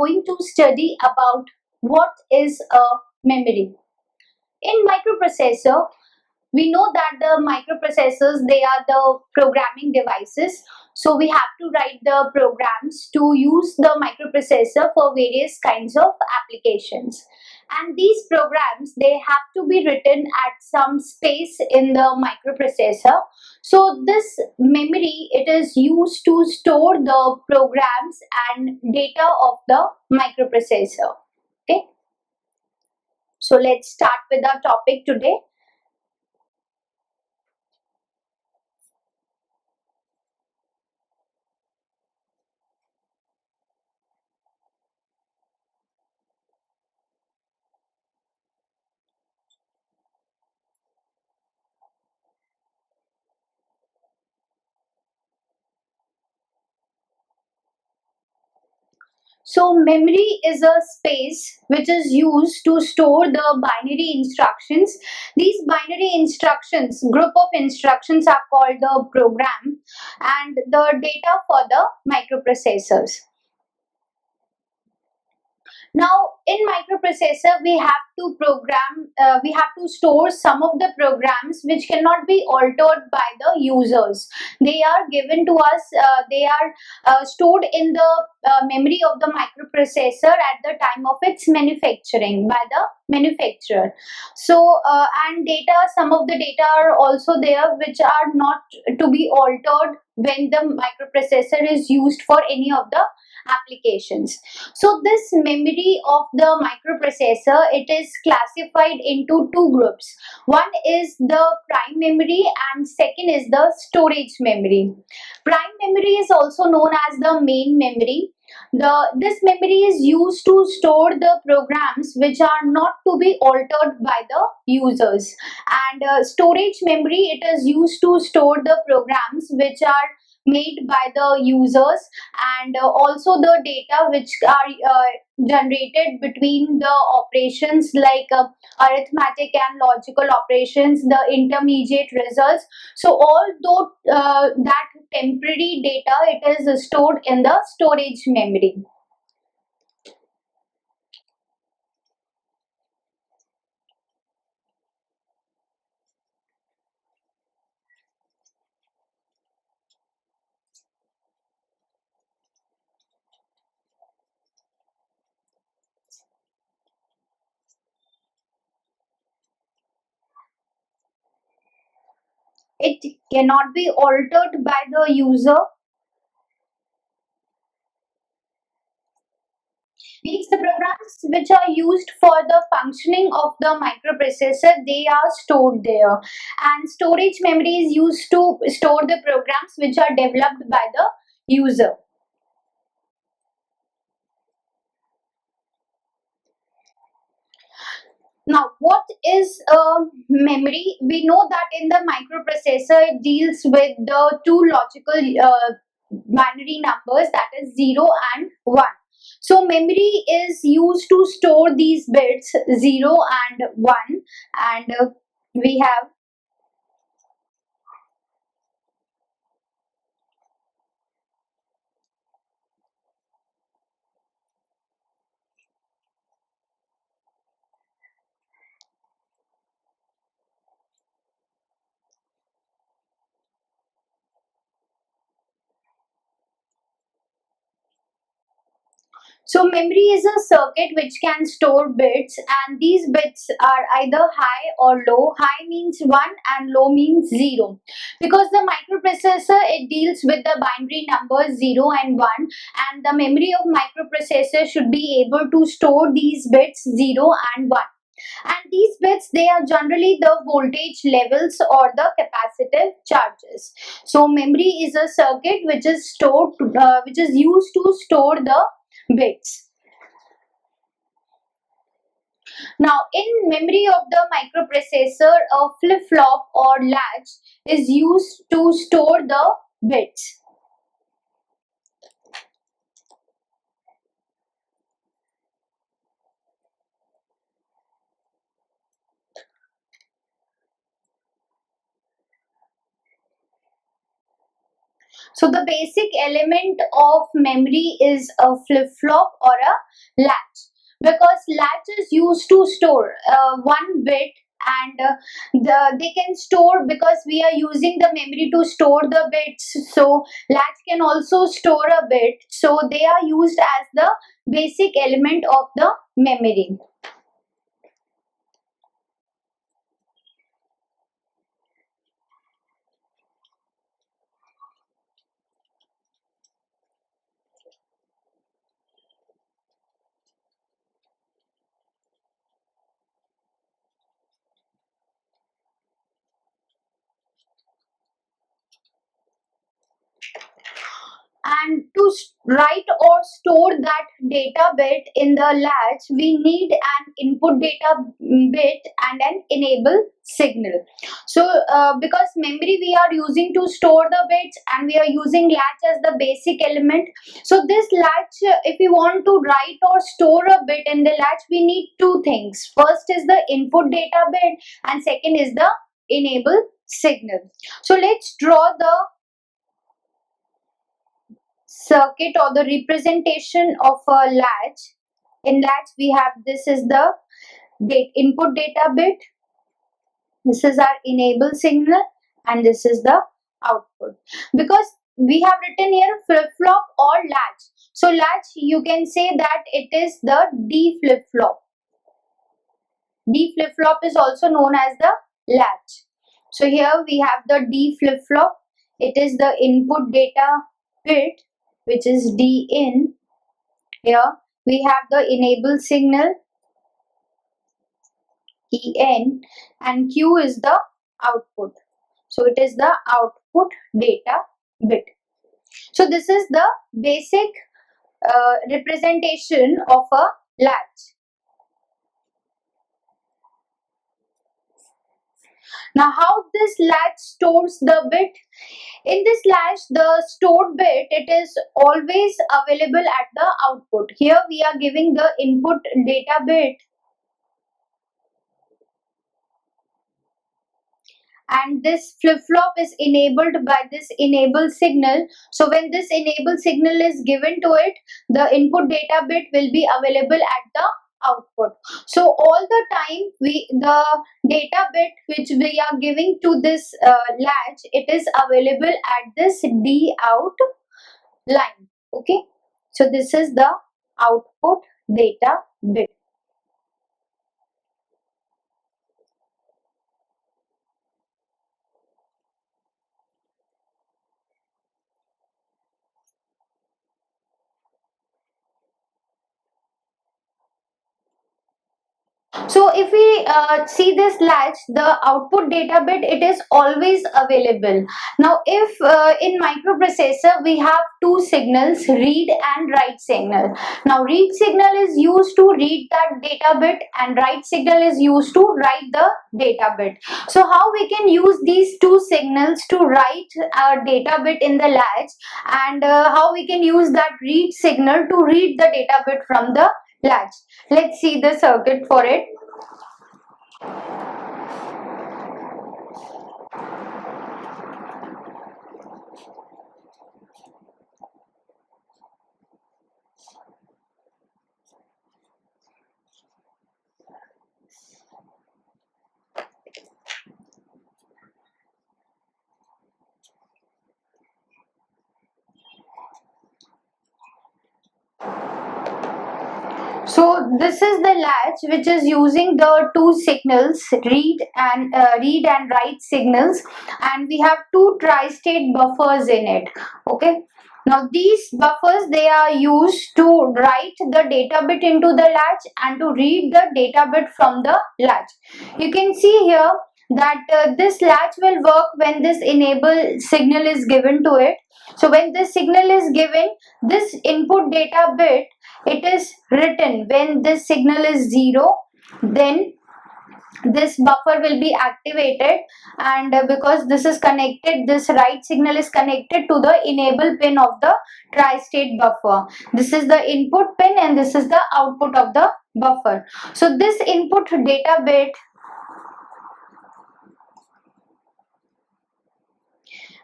going to study about what is a memory. In microprocessor, we know that the microprocessors, they are the programming devices. So we have to write the programs to use the microprocessor for various kinds of applications. And these programs, they have to be written at some space in the microprocessor. So this memory, it is used to store the programs and data of the microprocessor. Okay. So let's start with our topic today. So memory is a space which is used to store the binary instructions. These binary instructions, group of instructions, are called the program and the data for the microprocessors. Now, in microprocessor, we have to store some of the programs which cannot be altered by the users. They are given to us, they are stored in the memory of the microprocessor at the time of its manufacturing by the manufacturer. So, and data, some of the data are also there which are not to be altered when the microprocessor is used for any of the applications. So this memory of the microprocessor, it is classified into two groups. One is the prime memory and second is the storage memory. Prime memory is also known as the main memory. This memory is used to store the programs which are not to be altered by the users, and storage memory, it is used to store the programs which are made by the users, and also the data which are generated between the operations like arithmetic and logical operations, the intermediate results. So although that temporary data, it is stored in the storage memory. It cannot be altered by the user. These the programs which are used for the functioning of the microprocessor, they are stored there, and storage memory is used to store the programs which are developed by the user. Now, what is memory? We know that in the microprocessor, it deals with the two logical binary numbers, that is 0 and 1. So, memory is used to store these bits 0 and 1, and we have. So memory is a circuit which can store bits, and these bits are either high or low. High means 1 and low means 0. Because the microprocessor, it deals with the binary numbers 0 and 1, and the memory of microprocessor should be able to store these bits 0 and 1. And these bits, they are generally the voltage levels or the capacitive charges. So memory is a circuit which is which is used to store the bits. Now, in memory of the microprocessor, a flip-flop or latch is used to store the bits. So the basic element of memory is a flip-flop or a latch, because latch is used to store one bit, and they can store, because we are using the memory to store the bits, so latch can also store a bit, so they are used as the basic element of the memory. And to write or store that data bit in the latch, we need an input data bit and an enable signal. So because memory we are using to store the bits, and we are using latch as the basic element, so this latch, if we want to write or store a bit in the latch, we need two things. First is the input data bit, and second is the enable signal. So let's draw the circuit or the representation of a latch. In latch we have, this is the input data bit, this is our enable signal, and this is the output. Because we have written here flip-flop or latch, so latch, you can say that it is the D flip-flop. D flip-flop is also known as the latch. So here we have the D flip-flop, it is the input data bit, which is D in. Here we have the enable signal, En, and Q is the output. So it is the output data bit. So this is the basic representation of a latch. Now how this latch stores the bit? In this latch, the stored bit, it is always available at the output. Here we are giving the input data bit, and this flip-flop is enabled by this enable signal. So when this enable signal is given to it, the input data bit will be available at the output. So all the time the data bit which we are giving to this latch, it is available at this D out line. Okay, so this is the output data bit. So if we see this latch, the output data bit, it is always available. Now if in microprocessor we have two signals, read and write signal. Now read signal is used to read that data bit, and write signal is used to write the data bit. So how we can use these two signals to write our data bit in the latch, and how we can use that read signal to read the data bit from the latch. Let's see the circuit for it. So this is the latch which is using the two signals, read and write signals, and we have two tri-state buffers in it. Okay. Now these buffers, they are used to write the data bit into the latch and to read the data bit from the latch. You can see here that this latch will work when this enable signal is given to it. So when this signal is given, this input data bit, it is written. When this signal is 0, then this buffer will be activated, and because this is connected, this write signal is connected to the enable pin of the tri-state buffer. This is the input pin and this is the output of the buffer. So this input data bit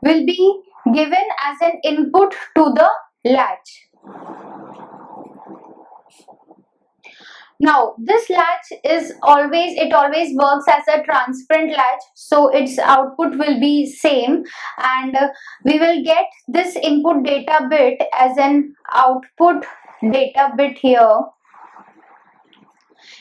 will be given as an input to the latch. Now this latch is always works as a transparent latch, so its output will be same, and we will get this input data bit as an output data bit here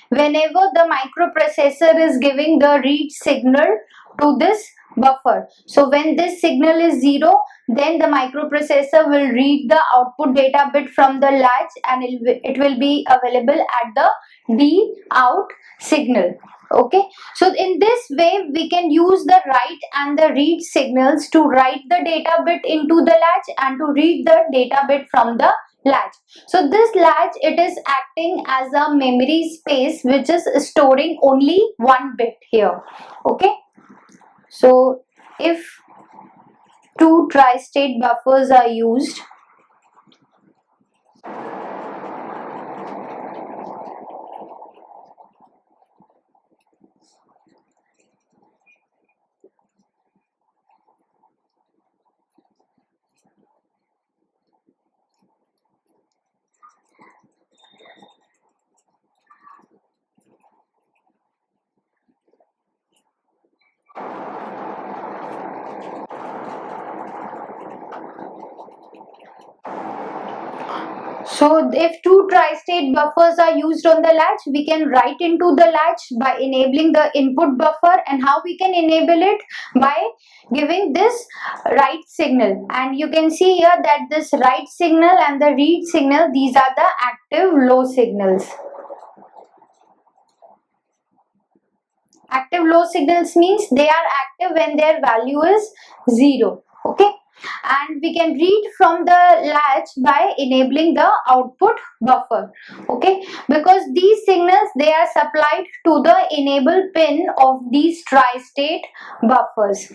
whenever the microprocessor is giving the read signal to this buffer. So when this signal is 0, then the microprocessor will read the output data bit from the latch, and it will be available at the D out signal. Okay, so in this way we can use the write and the read signals to write the data bit into the latch and to read the data bit from the latch. So this latch, it is acting as a memory space which is storing only one bit here. Okay, so if two tri-state buffers are used, so if two tri-state buffers are used on the latch, we can write into the latch by enabling the input buffer. And how we can enable it? By giving this write signal. And you can see here that this write signal and the read signal, these are the active low signals. Active low signals means they are active when their value is 0. Okay, and we can read from the latch by enabling the output buffer. Okay, because these signals, they are supplied to the enable pin of these tri-state buffers.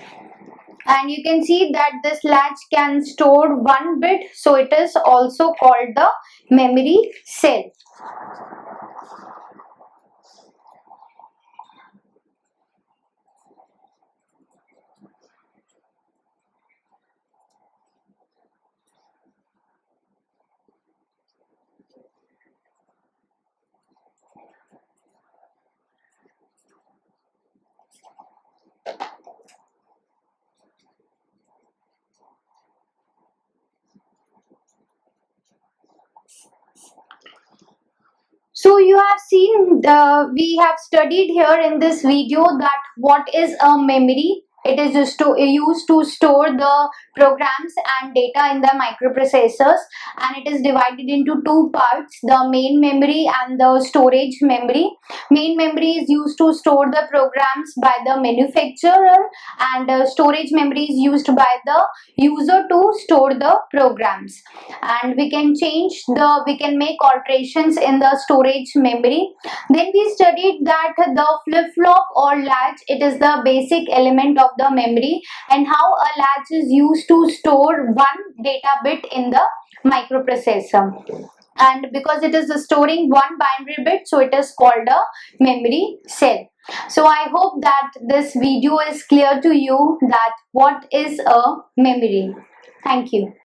And you can see that this latch can store one bit, so it is also called the memory cell. So you have seen, we have studied here in this video that what is a memory. It is used to store the programs and data in the microprocessors, and it is divided into two parts, the main memory and the storage memory. Main memory is used to store the programs by the manufacturer, and storage memory is used by the user to store the programs. And we can make alterations in the storage memory. Then we studied that the flip-flop or latch, it is the basic element of the memory, and how a latch is used to store one data bit in the microprocessor. And because it is storing one binary bit, so it is called a memory cell. So I hope that this video is clear to you that what is a memory. Thank you.